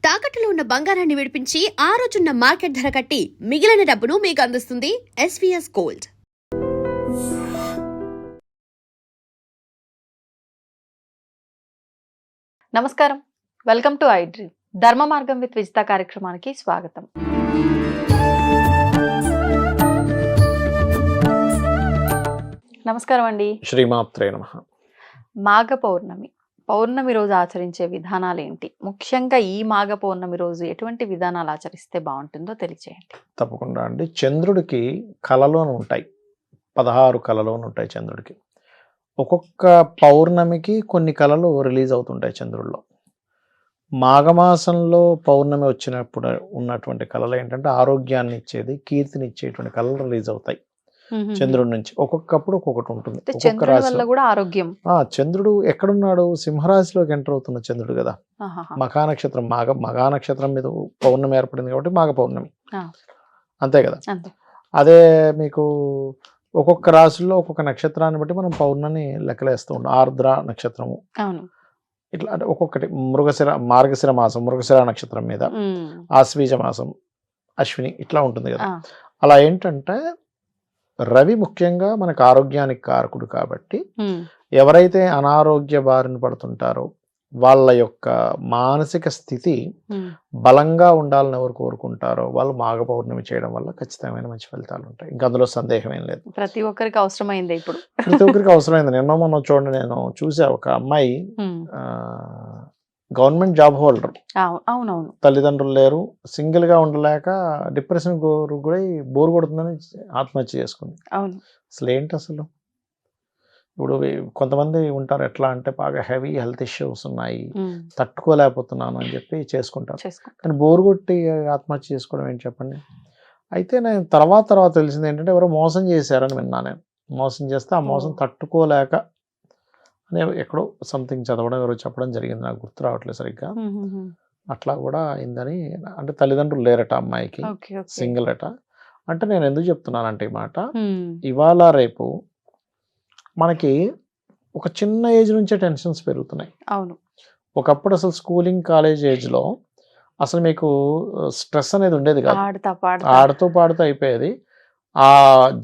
తాకట్టులో ఉన్న బంగారాన్ని విడిపించి ఆ రోజున్న మార్కెట్ ధర కట్టి మిగిలిన డబ్బును మీకు అందిస్తుంది ఎస్వీఎస్ గోల్డ్. నమస్కారం, వెల్కమ్ టు ఐడ్రీమ్. ధర్మ మార్గం విత్ విజిత కార్యక్రమానికి స్వాగతం. నమస్కారం అండి. శ్రీమాత్రే నమః. మాఘ పౌర్ణమి రోజు ఆచరించే విధానాలు ఏంటి? ముఖ్యంగా ఈ మాఘ పౌర్ణమి రోజు ఎటువంటి విధానాలు ఆచరిస్తే బాగుంటుందో తెలియజేయండి. తప్పకుండా అండి. చంద్రుడికి కళలోను ఉంటాయి, 16 కళలోను ఉంటాయి చంద్రుడికి. ఒక్కొక్క పౌర్ణమికి కొన్ని కళలు రిలీజ్ అవుతుంటాయి చంద్రుడిలో. మాఘమాసంలో పౌర్ణమి వచ్చినప్పుడు ఉన్నటువంటి కళలు ఏంటంటే ఆరోగ్యాన్ని ఇచ్చేది, కీర్తిని ఇచ్చేటువంటి కళలు రిలీజ్ అవుతాయి చంద్రుడి నుంచి. ఒక్కొక్కప్పుడు ఒక్కొక్కటి ఉంటుంది. ఒక్కొక్క రాశిలో కూడా ఆరోగ్యం. చంద్రుడు ఎక్కడున్నాడు? సింహరాశిలోకి ఎంటర్ అవుతున్న చంద్రుడు కదా. మఖా నక్షత్రం, మఘా నక్షత్రం మీద పౌర్ణమి ఏర్పడింది కాబట్టి మాఘ పౌర్ణమి, అంతే కదా. అదే మీకు ఒక్కొక్క రాశుల్లో ఒక్కొక్క నక్షత్రాన్ని బట్టి మనం పౌర్ణమి లెక్కలేస్తూ ఉంటాం. ఆర్ద్ర నక్షత్రము ఇట్లా అంటే ఒక్కొక్కటి. మార్గశిర మాసం మృగశిర నక్షత్రం మీద, ఆశ్వీజ మాసం అశ్విని ఇట్లా ఉంటుంది కదా. అలా ఏంటంటే రవి ముఖ్యంగా మనకు ఆరోగ్యానికి కారకుడు కాబట్టి ఎవరైతే అనారోగ్య బారిన పడుతుంటారో వాళ్ళ యొక్క మానసిక స్థితి బలంగా ఉండాలని ఎవరు కోరుకుంటారో వాళ్ళు మాఘ పౌర్ణమి చేయడం వల్ల ఖచ్చితమైన మంచి ఫలితాలు ఉంటాయి. ఇంకా అందులో సందేహం ఏం లేదు. ప్రతి ఒక్కరికి అవసరమైంది. ఇప్పుడు ప్రతి ఒక్కరికి అవసరమైంది. నిన్న మొన్న చూడండి, నేను చూసా ఒక అమ్మాయి గవర్నమెంట్ జాబ్ హోల్డర్, అవునవును, తల్లిదండ్రులు లేరు, సింగిల్ గా ఉండలేక డిప్రెషన్ కూడా బోర్ కొడుతుందని ఆత్మహత్య చేసుకుంది. అసలు ఏంటి అసలు? ఇప్పుడు కొంతమంది ఉంటారు ఎట్లా అంటే బాగా హెవీ హెల్త్ ఇష్యూస్ ఉన్నాయి, తట్టుకోలేకపోతున్నాను అని చెప్పి చేసుకుంటారు. కానీ బోర్ కొట్టి ఆత్మహత్య చేసుకోవడం ఏంటి చెప్పండి. అయితే నేను తర్వాత తెలిసింది ఏంటంటే ఎవరో మోసం చేశారని విన్నా. నేను మోసం చేస్తే ఆ మోసం తట్టుకోలేక అనే ఎక్కడో సంథింగ్ చదవడం ఎవరో చెప్పడం జరిగింది, నాకు గుర్తు రావట్లేదు సరిగ్గా. అట్లా కూడా అయిందని. అంటే తల్లిదండ్రులు లేరట అమ్మాయికి, సింగిల్ అట. అంటే నేను ఎందుకు చెప్తున్నానంటే ఈ మాట, ఇవాళ రేపు మనకి ఒక చిన్న ఏజ్ నుంచే టెన్షన్స్ పెరుగుతున్నాయి. అవును. ఒకప్పుడు అసలు స్కూలింగ్ కాలేజ్ ఏజ్లో అసలు మీకు స్ట్రెస్ అనేది ఉండేది కాదు. ఆడుతూ పాడుతూ అయిపోయేది. ఆ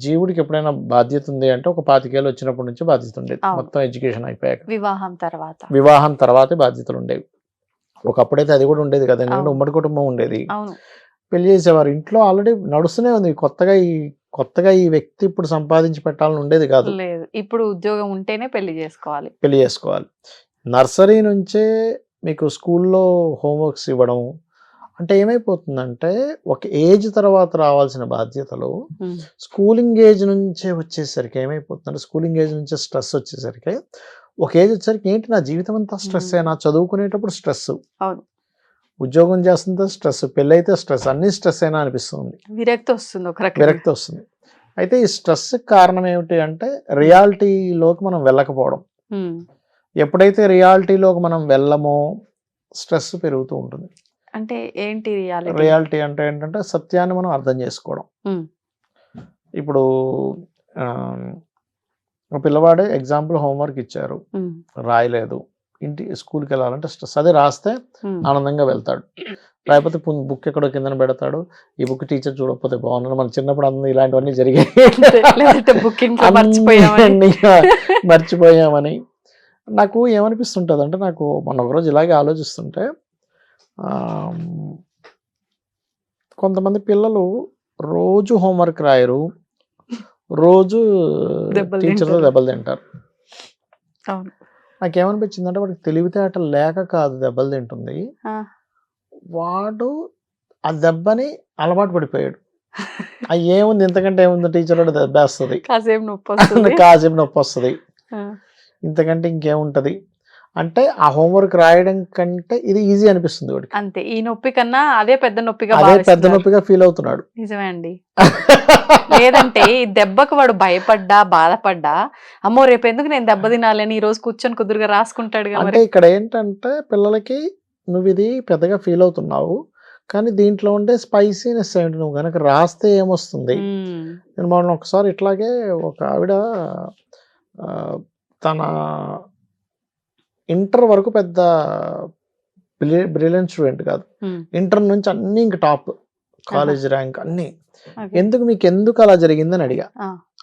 జీవుడికి ఎప్పుడైనా బాధ్యత ఉంది అంటే ఒక 25 ఏళ్ళు వచ్చినప్పటి నుంచి బాధ్యత ఉండేది. మొత్తం ఎడ్యుకేషన్ అయిపోయాక, వివాహం తర్వాతే బాధ్యతలు ఉండేవి. ఒకప్పుడైతే అది కూడా ఉండేది కదా, ఎందుకంటే ఉమ్మడి కుటుంబం ఉండేది. పెళ్లి చేసేవారు. ఇంట్లో ఆల్రెడీ నడుస్తూనే ఉంది. కొత్తగా ఈ వ్యక్తి ఇప్పుడు సంపాదించి పెట్టాలని ఉండేది కాదు. ఇప్పుడు ఉద్యోగం ఉంటేనే పెళ్లి చేసుకోవాలి. నర్సరీ నుంచే మీకు స్కూల్లో హోంవర్క్స్ ఇవ్వడం. అంటే ఏమైపోతుందంటే ఒక ఏజ్ తర్వాత రావాల్సిన బాధ్యతలు స్కూలింగ్ ఏజ్ నుంచే వచ్చేసరికి ఏమైపోతుందంటే, స్కూలింగ్ ఏజ్ నుంచే స్ట్రెస్ వచ్చేసరికి ఒక ఏజ్ వచ్చేసరికి ఏంటి నా జీవితం అంతా స్ట్రెస్ అయినా, చదువుకునేటప్పుడు స్ట్రెస్, ఉద్యోగం చేస్తుంటే స్ట్రెస్, పెళ్ళైతే స్ట్రెస్, అన్ని స్ట్రెస్ అయినా అనిపిస్తుంది. విరక్తి వస్తుంది. అయితే ఈ స్ట్రెస్ కారణం ఏమిటి అంటే రియాలిటీలోకి మనం వెళ్ళకపోవడం. ఎప్పుడైతే రియాలిటీలోకి మనం వెళ్ళమో స్ట్రెస్ పెరుగుతూ ఉంటుంది. అంటే ఏంటి రియాలిటీ అంటే ఏంటంటే సత్యాన్ని మనం అర్థం చేసుకోవడం. ఇప్పుడు ఒక పిల్లవాడే ఎగ్జాంపుల్ హోంవర్క్ ఇచ్చారు, రాయలేదు, స్కూల్కి వెళ్ళాలంటే స్ట్రెస్. అదే రాస్తే ఆనందంగా వెళ్తాడు, రాకపోతే బుక్ ఎక్కడో కింద పెడతాడు. ఈ బుక్ టీచర్ చూడకపోతే బాగున్నాడు. మన చిన్నప్పుడు అందరూ ఇలాంటివన్నీ జరిగాయి, మర్చిపోయామని. నాకు ఏమనిపిస్తుంటుంది అంటే, నాకు మొన్న ఒకరోజు ఇలాగే ఆలోచిస్తుంటే, కొంతమంది పిల్లలు రోజు హోంవర్క్ రాయరు, రోజు టీచర్తో దెబ్బలు తింటారు. నాకేమనిపించింది అంటే, వాడికి తెలివితేటలు లేక కాదు దెబ్బలు తింటుంది, వాడు ఆ దెబ్బని అలవాటు పడిపోయాడు. ఏముంది ఇంతకంటే ఏముంది, టీచర్ వాడు దెబ్బేస్తుంది, కాసేపు నొప్పి వస్తుంది, ఇంతకంటే ఇంకేముంటది అంటే ఆ హోంవర్క్ రాయడం కంటే ఇది ఈజీ అనిపిస్తుంది వాడికి. అంతే. ఈ నొప్పి కన్నా అదే పెద్ద నొప్పిగా ఫీల్ అవుతున్నాడు. నిజమే అండి. లేదంటే ఈ దెబ్బకు వాడు భయపడ్డా, బాధపడ్డా, అమ్మో రేపు ఎందుకు నేను దెబ్బ తినాలని ఈ రోజు కూర్చొని కుదురుగా రాసుకుంటాడు. అంటే ఇక్కడ ఏంటంటే పిల్లలకి నువ్వు ఇది పెద్దగా ఫీల్ అవుతున్నావు, కానీ దీంట్లో ఉండే స్పైసీనెస్ ఏంటి, నువ్వు కనుక రాస్తే ఏమొస్తుంది. నేను మొన్న ఒకసారి ఇట్లాగే ఒక ఆవిడ తన ఇంటర్ వరకు పెద్ద బ్రిలియంట్ స్టూడెంట్ కాదు, ఇంటర్ నుంచి అన్ని ఇంక టాప్, కాలేజ్ ర్యాంక్ అన్ని. ఎందుకు అలా జరిగిందని అడిగా.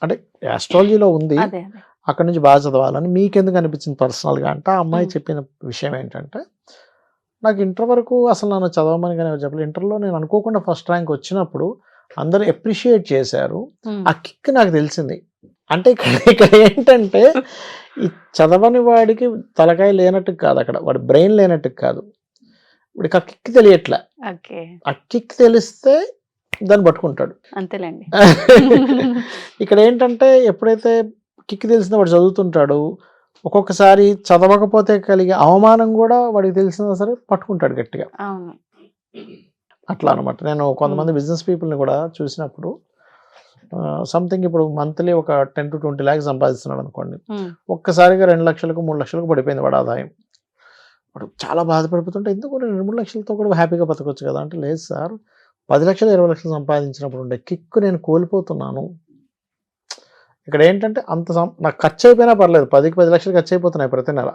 అంటే ఆస్ట్రాలజీలో ఉంది, అక్కడ నుంచి బాగా చదవాలని మీకెందుకు అనిపించింది పర్సనల్గా అంటే, ఆ అమ్మాయి చెప్పిన విషయం ఏంటంటే, నాకు ఇంటర్ వరకు అసలు నన్ను చదవమని కానీ చెప్పలేదు. ఇంటర్లో నేను అనుకోకుండా ఫస్ట్ ర్యాంక్ వచ్చినప్పుడు అందరూ అప్రిషియేట్ చేశారు, ఆ కిక్ నాకు తెలిసింది. అంటే ఇక్కడ ఏంటంటే, ఈ చదవని వాడికి తలకాయ లేనట్టు కాదు, అక్కడ వాడి బ్రెయిన్ లేనట్టు కాదు, వాడికి ఆ కిక్ తెలియట్లే. ఆ కిక్ తెలిస్తే దాన్ని పట్టుకుంటాడు, అంతేలేండి. ఇక్కడ ఏంటంటే ఎప్పుడైతే కిక్ తెలిసిన వాడు చదువుతుంటాడు, ఒక్కొక్కసారి చదవకపోతే కలిగే అవమానం కూడా వాడికి తెలిసినా సరే పట్టుకుంటాడు గట్టిగా. అట్లా అనమాట. నేను కొంతమంది బిజినెస్ పీపుల్ని కూడా చూసినప్పుడు, సంథింగ్ ఇప్పుడు మంత్లీ ఒక 10 to 20 lakhs సంపాదిస్తున్నాడు అనుకోండి, ఒక్కసారిగా 2 లక్షలకు 3 లక్షలకు పడిపోయింది వాడు ఆదాయం. వాడు చాలా బాధపడిపోతుంటే, ఎందుకు 2-3 లక్షలతో కూడా హ్యాపీగా బతకొచ్చు కదా అంటే, లేదు సార్ 10 లక్షలు 20 లక్షలు సంపాదించినప్పుడు ఉండే కిక్ నేను కోల్పోతున్నాను. ఇక్కడ ఏంటంటే నాకు ఖర్చు అయిపోయినా పర్లేదు, 10 లక్షలు ఖర్చు అయిపోతున్నాయి ప్రతి నెల,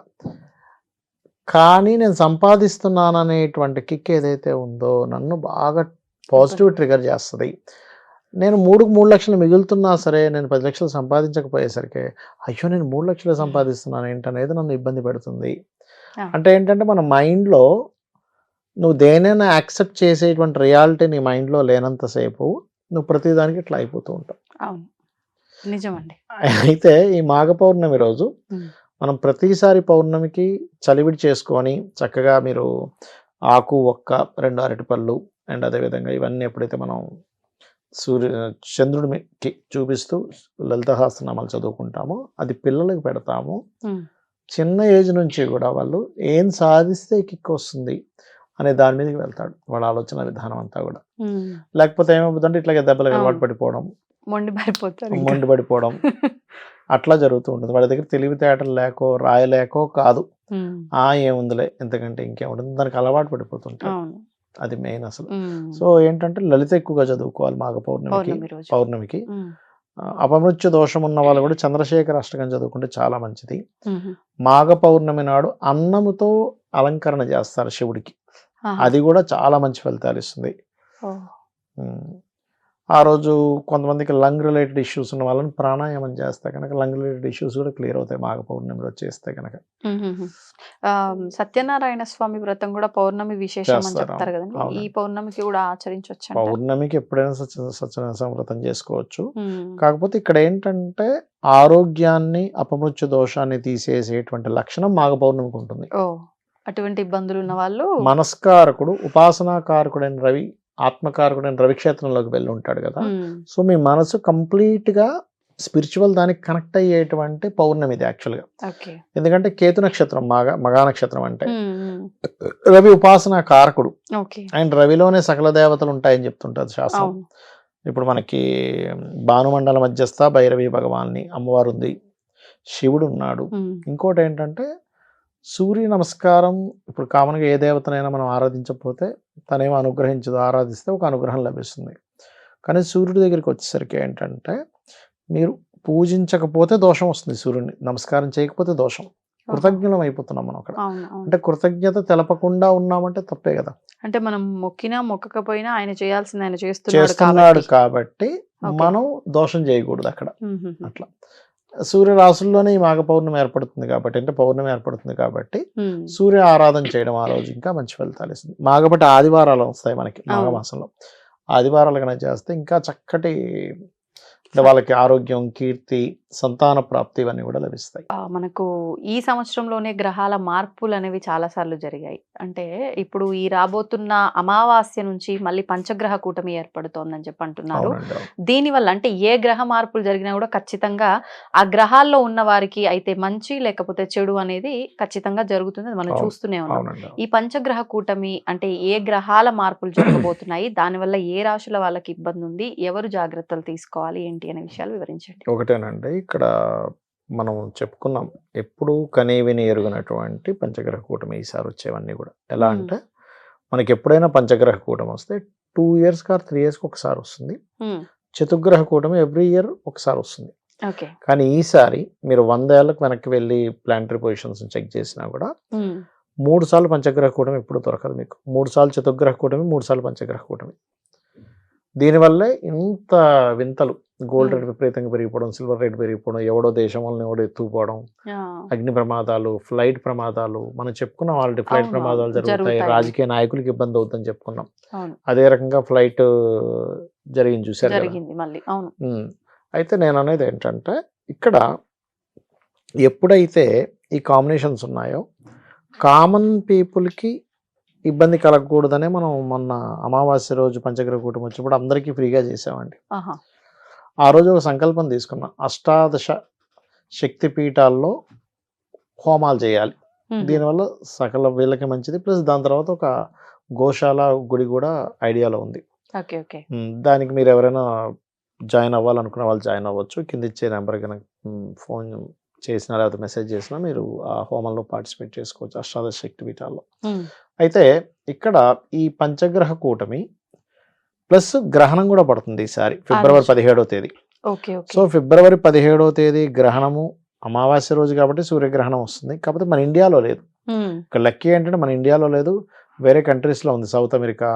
కానీ నేను సంపాదిస్తున్నాను అనేటువంటి కిక్ ఏదైతే ఉందో నన్ను బాగా పాజిటివ్ ట్రిగర్ చేస్తుంది. నేను 3 లక్షలు మిగులుతున్నా సరే, నేను 10 లక్షలు సంపాదించకపోయేసరికి, అయ్యో నేను 3 లక్షలు సంపాదిస్తున్నాను ఏంటనేది నన్ను ఇబ్బంది పెడుతుంది. అంటే ఏంటంటే, మన మైండ్లో నువ్వు దేనైనా యాక్సెప్ట్ చేసేటువంటి రియాలిటీ నీ మైండ్లో లేనంతసేపు నువ్వు ప్రతిదానికి ఇట్లా అయిపోతూ ఉంటావు. నిజమండి. అయితే ఈ మాఘ పౌర్ణమి రోజు మనం ప్రతిసారి పౌర్ణమికి చలివిడి చేసుకొని చక్కగా మీరు ఆకు, ఒక్క, 2 అరటిపళ్ళు అండ్ అదేవిధంగా ఇవన్నీ ఎప్పుడైతే మనం చంద్రుడికి చూపిస్తూ లలిత సహస్రనామాలు చదువుకుంటామో, అది పిల్లలకు పెడతాము. చిన్న ఏజ్ నుంచి కూడా వాళ్ళు ఏం సాధిస్తే కిక్ వస్తుంది అనే దాని మీదకి వెళ్తాడు వాళ్ళ ఆలోచన విధానం అంతా కూడా. లేకపోతే ఏమవుతుందంటే ఇట్లాగే దెబ్బలు అలవాటు పడిపోవడం, మొండి పడిపోవడం అట్లా జరుగుతూ ఉంటుంది. వాళ్ళ దగ్గర తెలివితేటలు లేకో రాయలేకో కాదు, ఏముందిలే ఎంతకంటే ఇంకేముంటుంది, దానికి అలవాటు పడిపోతుంటాయి. అది మెయిన్ అసలు. సో ఏంటంటే లలిత ఎక్కువగా చదువుకోవాలి మాఘ పౌర్ణమికి. అపమృత్యు దోషం ఉన్న వాళ్ళు కూడా చంద్రశేఖర అష్టకం చదువుకుంటే చాలా మంచిది. మాఘ పౌర్ణమి నాడు అన్నముతో అలంకరణ చేస్తారు శివుడికి, అది కూడా చాలా మంచి ఫలితాలు ఇస్తుంది. ఆ రోజు కొంతమందికి లంగ్ రిలేటెడ్ ఇష్యూస్ ఉన్న వాళ్ళని ప్రాణాయామం చేస్తే కనుక లంగ్ రిలేటెడ్ ఇష్యూస్ కూడా క్లియర్ అవుతాయి మాఘ పౌర్ణమి రోజు చేస్తే కనుక. సత్యనారాయణ స్వామి వ్రతం కూడా పౌర్ణమి విశేషం అని చెప్తారు కదండి, ఈ పౌర్ణమికి కూడా ఆచరించవచ్చు? పౌర్ణమికి ఎప్పుడైనా సత్యనారాయణ వ్రతం చేసుకోవచ్చు. కాకపోతే ఇక్కడ ఏంటంటే ఆరోగ్యాన్ని, అపమృత్యు దోషాన్ని తీసేసేటువంటి లక్షణం మాఘ పౌర్ణమికి ఉంటుంది. అటువంటి ఇబ్బందులు ఉన్న వాళ్ళు, మనస్కారకుడు, ఉపాసనాకారకుడైన రవి, ఆత్మకారకుడైన రవిక్షేత్రంలోకి వెళ్ళి ఉంటాడు కదా, సో మీ మనసు కంప్లీట్ గా స్పిరిచువల్ దానికి కనెక్ట్ అయ్యేటువంటి పౌర్ణమి ఇది యాక్చువల్గా. ఎందుకంటే కేతు నక్షత్రం మగా నక్షత్రం అంటే రవి ఉపాసనా కారకుడు, అండ్ రవిలోనే సకల దేవతలు ఉంటాయని చెప్తుంటారు శాస్త్రం. ఇప్పుడు మనకి భానుమండల మధ్యస్థ భైరవి భగవాన్ని అమ్మవారు ఉంది, శివుడు ఉన్నాడు. ఇంకోటి ఏంటంటే సూర్య నమస్కారం, ఇప్పుడు కామన్గా ఏ దేవతనైనా మనం ఆరాధించకపోతే తనేమో అనుగ్రహించదు, ఆరాధిస్తే ఒక అనుగ్రహం లభిస్తుంది. కానీ సూర్యుడి దగ్గరికి వచ్చేసరికి ఏంటంటే మీరు పూజించకపోతే దోషం వస్తుంది, సూర్యుడిని నమస్కారం చేయకపోతే దోషం. కృతజ్ఞలం అయిపోతున్నాం మనం అక్కడ. అంటే కృతజ్ఞత తెలపకుండా ఉన్నామంటే తప్పే కదా. అంటే మనం మొక్కినా మొక్కకపోయినా ఆయన చేయాల్సింది ఆయన చేస్తున్నాడు కాబట్టి మనం దోషం చేయకూడదు అక్కడ. అట్లా సూర్య రాశుల్లోనే ఈ మాఘ పౌర్ణమి ఏర్పడుతుంది కాబట్టి, అంటే పౌర్ణమి ఏర్పడుతుంది కాబట్టి సూర్య ఆరాధన చేయడం ఆ రోజు ఇంకా మంచి ఫలితాలు ఇస్తుంది. మాఘపటి ఆదివారాలు వస్తాయి మనకి మాఘమాసంలో, ఆదివారాలు కనుక చేస్తే ఇంకా చక్కటి వాళ్ళకి ఆరోగ్యం, కీర్తి, సంతాన ప్రాప్తి ఇవన్నీ కూడా లభిస్తాయి. మనకు ఈ సంవత్సరంలోనే గ్రహాల మార్పులు అనేవి చాలా సార్లు జరిగాయి. అంటే ఇప్పుడు ఈ రాబోతున్న అమావాస్య నుంచి మళ్ళీ పంచగ్రహ కూటమి ఏర్పడుతోందని చెప్పి అంటున్నారు. దీనివల్ల అంటే ఏ గ్రహ మార్పులు జరిగినా కూడా ఖచ్చితంగా ఆ గ్రహాల్లో ఉన్న వారికి అయితే మంచి లేకపోతే చెడు అనేది ఖచ్చితంగా జరుగుతుంది, మనం చూస్తూనే ఉన్నాం. ఈ పంచగ్రహ కూటమి అంటే ఏ గ్రహాల మార్పులు జరగబోతున్నాయి, దానివల్ల ఏ రాశుల వాళ్ళకి ఇబ్బంది ఉంది, ఎవరు జాగ్రత్తలు తీసుకోవాలి ఏంటి అనే విషయాలు వివరించండి. ఒకటేనండి, ఇక్కడ మనం చెప్పుకున్నాం ఎప్పుడు కనీవిని ఎరుగినటువంటి పంచగ్రహ కూటమి ఈసారి వచ్చేవన్నీ కూడా. ఎలా అంటే మనకి ఎప్పుడైనా పంచగ్రహ కూటమి వస్తే 2 years or 3 years ఒకసారి వస్తుంది. చతుర్గ్రహ కూటమి ఎవ్రీ ఇయర్ ఒకసారి వస్తుంది. కానీ ఈసారి మీరు 100 ఏళ్ళకు వెనక్కి వెళ్ళి ప్లానటరీ పొజిషన్స్ చెక్ చేసినా కూడా 3 సార్లు పంచగ్రహ కూటమి ఎప్పుడు దొరకదు మీకు. 3 సార్లు చతుర్గ్రహ కూటమి, 3 సార్లు పంచగ్రహ కూటమి. దీనివల్లే ఇంత వింతలు, గోల్డ్ రేట్ విపరీతంగా పెరిగిపోవడం, సిల్వర్ రేట్ పెరిగిపోవడం, ఎవడో దేశం వల్ల ఎవడో ఎత్తుకుపోవడం, అగ్ని ప్రమాదాలు, ఫ్లైట్ ప్రమాదాలు, మనం చెప్పుకున్నాం ఆల్రెడీ ఫ్లైట్ ప్రమాదాలు జరుగుతాయి, రాజకీయ నాయకులకి ఇబ్బంది అవుతుందని చెప్పుకున్నాం. అదే రకంగా ఫ్లైట్ జరిగింది చూసారు. అయితే నేను అనేది ఏంటంటే ఇక్కడ ఎప్పుడైతే ఈ కాంబినేషన్స్ ఉన్నాయో కామన్ పీపుల్కి ఇబ్బంది కలగకూడదనే మనం మొన్న అమావాస్య రోజు పంచగ్రహ కూటమి వచ్చినప్పుడు అందరికీ ఫ్రీగా చేసామండి. ఆ రోజు ఒక సంకల్పం తీసుకున్నాం, 18 శక్తి పీఠాల్లో హోమాలు చేయాలి. దీనివల్ల సకల వీళ్ళకి మంచిది, ప్లస్ దాని తర్వాత ఒక గోశాల గుడి కూడా ఐడియాలో ఉంది. దానికి మీరు ఎవరైనా జాయిన్ అవ్వాలనుకున్న వాళ్ళు జాయిన్ అవ్వచ్చు. కింద ఇచ్చే నెంబర్ కనుక ఫోన్ చేసినా లేకపోతే మెసేజ్ చేసినా మీరు ఆ హోమంలో పార్టిసిపేట్ చేసుకోవచ్చు 18 శక్తి పీఠాల్లో. అయితే ఇక్కడ ఈ పంచగ్రహ కూటమి ప్లస్ గ్రహణం కూడా పడుతుంది ఈసారి ఫిబ్రవరి 17వ తేదీ. సో ఫిబ్రవరి 17వ తేదీ గ్రహణము అమావాస్య రోజు కాబట్టి సూర్యగ్రహణం వస్తుంది. కాకపోతే మన ఇండియాలో లేదు. ఇక్కడ లక్కీ ఏంటంటే మన ఇండియాలో లేదు, వేరే కంట్రీస్ లో ఉంది, సౌత్ అమెరికా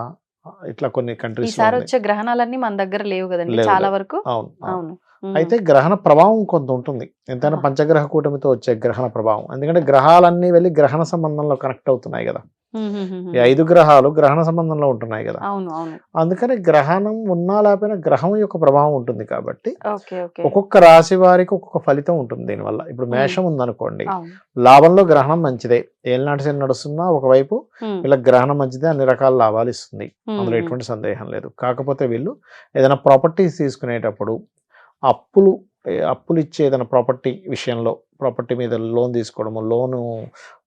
ఇట్లా కొన్ని కంట్రీస్ వచ్చే గ్రహణాలన్నీ మన దగ్గర లేవు కదండి చాలా వరకు. అవును. అయితే గ్రహణ ప్రభావం కొంత ఉంటుంది ఎంతైనా పంచగ్రహ కూటమితో వచ్చే గ్రహణ ప్రభావం. ఎందుకంటే గ్రహాలన్నీ వెళ్ళి గ్రహణ సంబంధంలో కనెక్ట్ అవుతున్నాయి కదా. ఈ 5 గ్రహాలు గ్రహణ సంబంధంలో ఉంటున్నాయి కదా. అందుకని గ్రహణం ఉన్నా లేకపోయినా గ్రహం యొక్క ప్రభావం ఉంటుంది కాబట్టి ఒక్కొక్క రాశి వారికి ఒక్కొక్క ఫలితం ఉంటుంది దీనివల్ల. ఇప్పుడు మేషం ఉందనుకోండి, లాభంలో గ్రహణం మంచిదే, ఏళ్ళనాటి శని నడుస్తున్నా ఒకవైపు వీళ్ళకి గ్రహణం మంచిదే, అన్ని రకాల లాభాలు ఇస్తుంది, అందులో ఎటువంటి సందేహం లేదు. కాకపోతే వీళ్ళు ఏదైనా ప్రాపర్టీస్ తీసుకునేటప్పుడు అప్పులు ఇచ్చే ఏదైనా ప్రాపర్టీ విషయంలో, ప్రాపర్టీ మీద లోన్ తీసుకోవడము,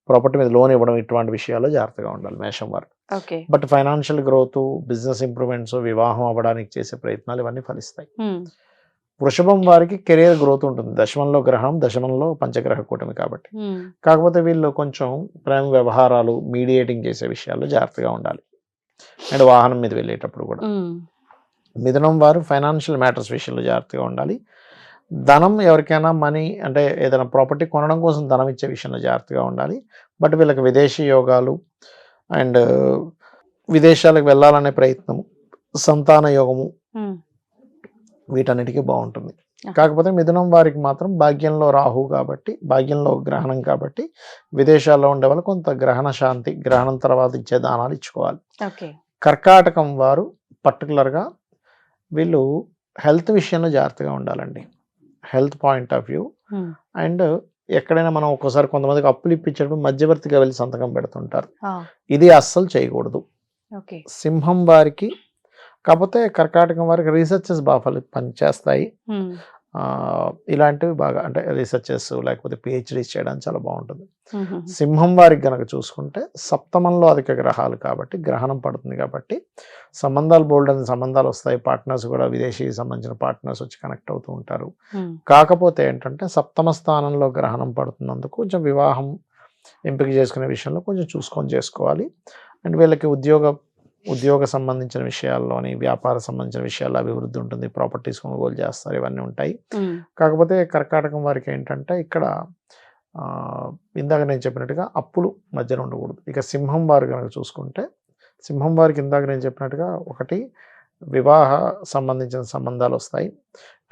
ప్రాపర్టీ మీద లోన్ ఇవ్వడం, ఇటువంటి విషయాల్లో జాగ్రత్తగా ఉండాలి మేషం వారు. But financial growth, business improvements, వివాహం అవ్వడానికి చేసే ప్రయత్నాలు ఇవన్నీ ఫలిస్తాయి. వృషభం వారికి కెరీర్ గ్రోత్ ఉంటుంది, దశమంలో గ్రహం, దశమంలో పంచగ్రహ కూటమి కాబట్టి. కాకపోతే వీళ్ళు కొంచెం ప్రేమ వ్యవహారాలు, మీడియేటింగ్ చేసే విషయాల్లో జాగ్రత్తగా ఉండాలి. అండ్ వాహనం మీద వెళ్ళేటప్పుడు కూడా. మిథునం వారు ఫైనాన్షియల్ మ్యాటర్స్ విషయంలో జాగ్రత్తగా ఉండాలి. ధనం ఎవరికైనా మనీ అంటే ఏదైనా ప్రాపర్టీ కొనడం కోసం ధనం ఇచ్చే విషయంలో జాగ్రత్తగా ఉండాలి. బట్ వీళ్ళకి విదేశీ యోగాలు అండ్ విదేశాలకు వెళ్ళాలనే ప్రయత్నము, సంతాన యోగము, వీటన్నిటికీ బాగుంటుంది. కాకపోతే మిథునం వారికి మాత్రం భాగ్యంలో రాహు కాబట్టి, భాగ్యంలో గ్రహణం కాబట్టి విదేశాల్లో ఉండే వాళ్ళు కొంత గ్రహణ శాంతి, గ్రహణం తర్వాత ఇచ్చే దానాలు ఇచ్చుకోవాలి. కర్కాటకం వారు పర్టికులర్గా వీళ్ళు హెల్త్ విషయంలో జాగ్రత్తగా ఉండాలండి. Health point of view. And ఎక్కడైనా మనం ఒక్కోసారి కొంతమందికి అప్పులు ఇప్పించేటప్పుడు మధ్యవర్తిగా వెళ్ళి సంతకం పెడుతుంటారు, ఇది అస్సలు చేయకూడదు. సింహం వారికి, కాకపోతే కర్కాటకం వారికి రీసెర్చెస్ బాగా పనిచేస్తాయి. ఇలాంటివి బాగా అంటే రీసెర్చెస్ లేకపోతే పిహెచ్డీస్ చేయడానికి చాలా బాగుంటుంది. సింహం వారికి గనక చూసుకుంటే సప్తమంలో అధిక గ్రహాలు కాబట్టి గ్రహణం పడుతుంది కాబట్టి సంబంధాలు బోల్డ్ అని సంబంధాలు వస్తాయి. పార్ట్నర్స్ కూడా విదేశీ సంబంధించిన పార్ట్నర్స్ వచ్చి కనెక్ట్ అవుతూ ఉంటారు. కాకపోతే ఏంటంటే సప్తమ స్థానంలో గ్రహణం పడుతున్నందుకు కొంచెం వివాహం ఎంపిక చేసుకునే విషయంలో కొంచెం చూసుకొని చేసుకోవాలి. అండ్ వీళ్ళకి ఉద్యోగ సంబంధించిన విషయాల్లోని, వ్యాపార సంబంధించిన విషయాల్లో అభివృద్ధి ఉంటుంది, ప్రాపర్టీస్ కొనుగోలు చేస్తారు, ఇవన్నీ ఉంటాయి. కాకపోతే కర్కాటకం వారికి ఏంటంటే ఇక్కడ ఇందాక నేను చెప్పినట్టుగా అప్పులు మధ్యలో ఉండకూడదు. ఇక సింహం వారు కనుక చూసుకుంటే, సింహం వారికి ఇందాక నేను చెప్పినట్టుగా ఒకటి వివాహ సంబంధించిన సంబంధాలు వస్తాయి.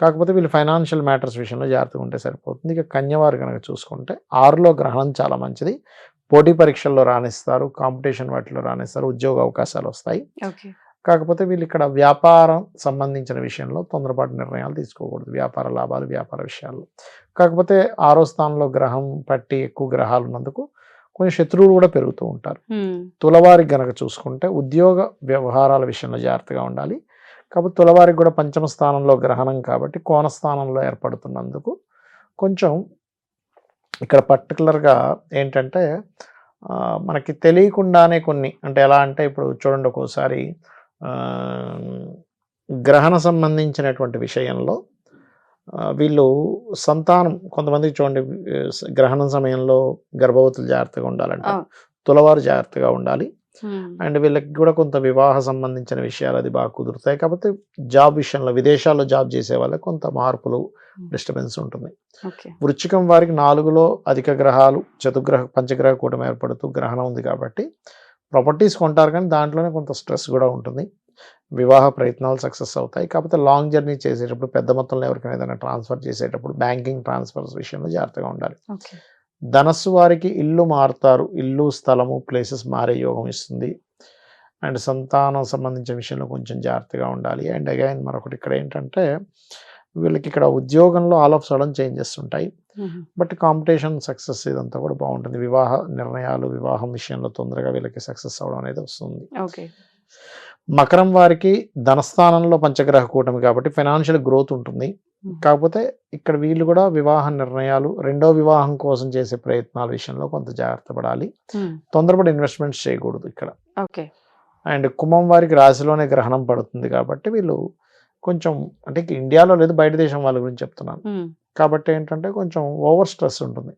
కాకపోతే వీళ్ళు ఫైనాన్షియల్ మ్యాటర్స్ విషయంలో జాగ్రత్తగా ఉంటే సరిపోతుంది. ఇక కన్యవారు కనుక చూసుకుంటే 6లో గ్రహణం చాలా మంచిది, పోటీ పరీక్షల్లో రాణిస్తారు, కాంపిటీషన్ వాటిలో రాణిస్తారు, ఉద్యోగ అవకాశాలు వస్తాయి. కాకపోతే వీళ్ళు ఇక్కడ వ్యాపారం సంబంధించిన విషయంలో తొందరపాటు నిర్ణయాలు తీసుకోకూడదు, వ్యాపార లాభాలు, వ్యాపార విషయాల్లో. కాకపోతే 6వ స్థానంలో గ్రహం పట్టి ఎక్కువ గ్రహాలు ఉన్నందుకు కొంచెం శత్రువులు కూడా పెరుగుతూ ఉంటారు. తులవారికి గనక చూసుకుంటే ఉద్యోగ వ్యవహారాల విషయంలో జాగ్రత్తగా ఉండాలి. కాకపోతే తులవారికి కూడా 5వ స్థానంలో గ్రహణం కాబట్టి కోణ స్థానంలో ఏర్పడుతున్నందుకు కొంచెం ఇక్కడ పర్టికులర్గా ఏంటంటే మనకి తెలియకుండానే కొన్ని, అంటే ఎలా అంటే ఇప్పుడు చూడండి, ఒక్కోసారి గ్రహణ సంబంధించినటువంటి విషయంలో వీళ్ళు సంతానం, కొంతమందికి చూడండి గ్రహణం సమయంలో గర్భవతులు జాగ్రత్తగా ఉండాలంట, తులవారు జాగ్రత్తగా ఉండాలి. అండ్ వీళ్ళకి కూడా కొంత వివాహ సంబంధించిన విషయాలు అది బాగా కుదురుతాయి. కాకపోతే జాబ్ విషయంలో విదేశాల్లో జాబ్ చేసే వాళ్ళకి కొంత మార్పులు డిస్టర్బెన్స్ ఉంటుంది. వృశ్చికం వారికి 4లో అధిక గ్రహాలు పంచగ్రహ కూటమి ఏర్పడుతూ గ్రహణం ఉంది కాబట్టి ప్రాపర్టీస్ కొంటారు, కానీ దాంట్లోనే కొంత స్ట్రెస్ కూడా ఉంటుంది. వివాహ ప్రయత్నాలు సక్సెస్ అవుతాయి. కాకపోతే లాంగ్ జర్నీ చేసేటప్పుడు పెద్ద మొత్తంలో ఎవరికైనా ఏదైనా ట్రాన్స్ఫర్ చేసేటప్పుడు బ్యాంకింగ్ ట్రాన్స్ఫర్స్ విషయంలో జాగ్రత్తగా ఉండాలి. ధనస్సు వారికి ఇల్లు మారుతారు, ఇల్లు స్థలము ప్లేసెస్ మారే యోగం ఇస్తుంది. అండ్ సంతానం సంబంధించిన విషయంలో కొంచెం జాగ్రత్తగా ఉండాలి. అండ్ అగైన్ మరొకటి ఇక్కడ ఏంటంటే వీళ్ళకి ఇక్కడ ఉద్యోగంలో ఆల్ ఆఫ్ సడన్ చేంజెస్ ఉంటాయి, బట్ కాంపిటీషన్ సక్సెస్ ఇదంతా కూడా బాగుంటుంది. వివాహ నిర్ణయాలు వివాహం విషయంలో తొందరగా వీళ్ళకి సక్సెస్ అవడం అనేది వస్తుంది. మకరం వారికి ధనస్థానంలో పంచగ్రహ కూటమి కాబట్టి ఫైనాన్షియల్ గ్రోత్ ఉంటుంది. కాకపోతే ఇక్కడ వీళ్ళు కూడా వివాహ నిర్ణయాలు రెండో వివాహం కోసం చేసే ప్రయత్నాల విషయంలో కొంత జాగ్రత్త పడాలి. తొందరపడి ఇన్వెస్ట్మెంట్స్ చేయకూడదు ఇక్కడ. అండ్ కుంభం వారికి రాశిలోనే గ్రహణం పడుతుంది కాబట్టి వీళ్ళు కొంచెం అంటే ఇండియాలో లేదు బయట దేశం వాళ్ళ గురించి చెప్తున్నాను కాబట్టి ఏంటంటే కొంచెం ఓవర్ స్ట్రెస్ ఉంటుంది.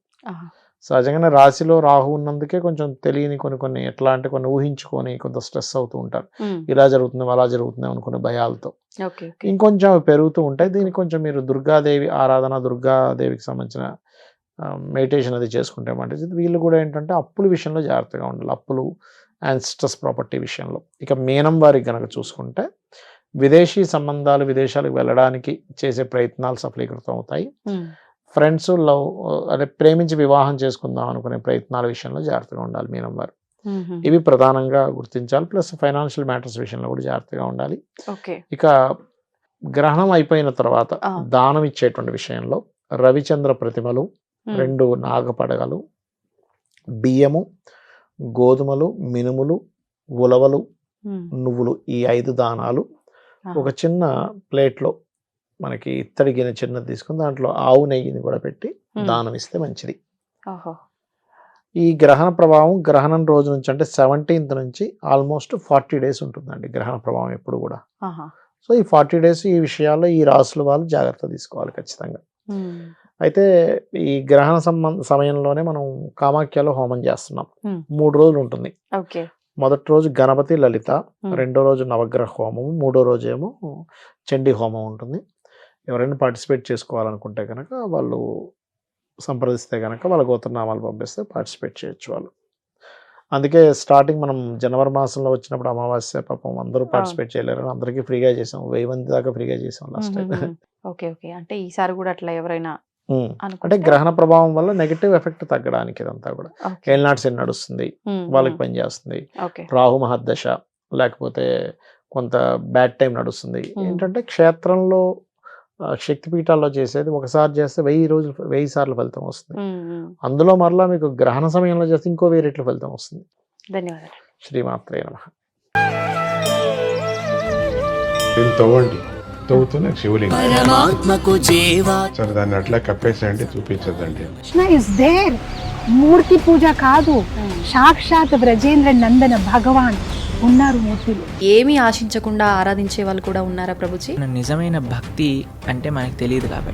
సహజంగానే రాశిలో రాహు ఉన్నందుకే కొంచెం తెలియని కొన్ని ఎట్లా అంటే కొన్ని ఊహించుకొని కొంత స్ట్రెస్ అవుతూ ఉంటారు. ఇలా జరుగుతుంది అలా జరుగుతుంది అనుకునే భయాలతో ఇంకొంచెం పెరుగుతూ ఉంటాయి. దీనికి కొంచెం మీరు దుర్గాదేవి ఆరాధన, దుర్గాదేవికి సంబంధించిన మెడిటేషన్ అది చేసుకుంటే మంచిది. వీళ్ళు కూడా ఏంటంటే అప్పుల విషయంలో జాగ్రత్తగా ఉండాలి, అప్పులు అండ్ స్ట్రెస్ ప్రాపర్టీ విషయంలో. ఇక మీనం వారికి కనుక చూసుకుంటే విదేశీ సంబంధాలు విదేశాలకు వెళ్ళడానికి చేసే ప్రయత్నాలు సఫలీకృతం అవుతాయి. ఫ్రెండ్స్ లవ్ అదే ప్రేమించి వివాహం చేసుకుందాం అనుకునే ప్రయత్నాల విషయంలో జాగ్రత్తగా ఉండాలి మీనం వారు. ఇవి ప్రధానంగా గుర్తించాలి. ప్లస్ ఫైనాన్షియల్ మ్యాటర్స్ విషయంలో కూడా జాగ్రత్తగా ఉండాలి. ఇక గ్రహణం అయిపోయిన తర్వాత దానం ఇచ్చేటువంటి విషయంలో రవిచంద్ర ప్రతిమలు, 2 నాగపడగలు, బియ్యము, గోధుమలు, మినుములు, ఉలవలు, నువ్వులు, ఈ 5 దానాలు ఒక చిన్న ప్లేట్లో మనకి ఇత్తడి గిన్నె చిన్నది తీసుకుని దాంట్లో ఆవు నెయ్యిని కూడా పెట్టి దానం ఇస్తే మంచిది. ఈ గ్రహణ ప్రభావం గ్రహణం రోజు నుంచి అంటే 17th నుంచి ఆల్మోస్ట్ 40 days ఉంటుందండి గ్రహణ ప్రభావం ఎప్పుడు కూడా. సో ఈ 40 days ఈ విషయాల్లో ఈ రాసుల వాళ్ళు జాగ్రత్త తీసుకోవాలి ఖచ్చితంగా. అయితే ఈ గ్రహణ సమయంలోనే మనం కామాఖ్యలో హోమం చేస్తున్నాం. 3 రోజులు ఉంటుంది. మొదటి రోజు గణపతి లలిత, రెండో రోజు నవగ్రహ హోమం, మూడో రోజు ఏమో చండీ హోమం ఉంటుంది. ఎవరైనా పార్టిసిపేట్ చేసుకోవాలనుకుంటే కనుక వాళ్ళు సంప్రదిస్తే కనుక వాళ్ళ గోత్రనామాలు పంపిస్తే పార్టిసిపేట్ చేయొచ్చు వాళ్ళు. అందుకే స్టార్టింగ్ మనం జనవరి మాసంలో వచ్చినప్పుడు అమావాస్య పాపం అందరూ పార్టిసిపేట్ చేయలేరు, అందరికీ ఫ్రీగా చేసాం, 1000 మంది దాకా ఫ్రీగా చేసాం లాస్ట్ టైం. అంటే ఈసారి కూడా అట్లా ఎవరైనా అంటే గ్రహణ ప్రభావం వల్ల నెగటివ్ ఎఫెక్ట్ తగ్గడానికి ఇదంతా కూడా ఏళ్ళనాటి శని నడుస్తుంది వాళ్ళకి పనిచేస్తుంది, రాహు మహర్దశ లేకపోతే కొంత బ్యాడ్ టైం నడుస్తుంది. ఏంటంటే క్షేత్రంలో శక్తిపీఠాల్లో చేసేది ఒకసారి చేస్తే 1000 సార్లు ఫలితం వస్తుంది. అందులో మరలా మీకు గ్రహణ సమయంలో చేస్తే ఇంకో 1000 రెట్ల ఫలితం వస్తుంది. ధన్యవాదాలు. శ్రీమాత్రే నమః. తవ్వండి, తవ్వుతూనే శివలింగం సరే దాన్ని అట్లా కప్పేసేయండి, చూపించదండి. Krishna is there. మూర్తి పూజ కాదు, సాక్షాత్ బ్రజేంద్ర నందన భగవాన్ ఉన్నారు మూర్తిలో. ఏమీ ఆశించకుండా ఆరాధించే వాళ్ళు కూడా ఉన్నారా ప్రభుజీ? నిజమైన భక్తి అంటే మనకు తెలియదు కాబట్టి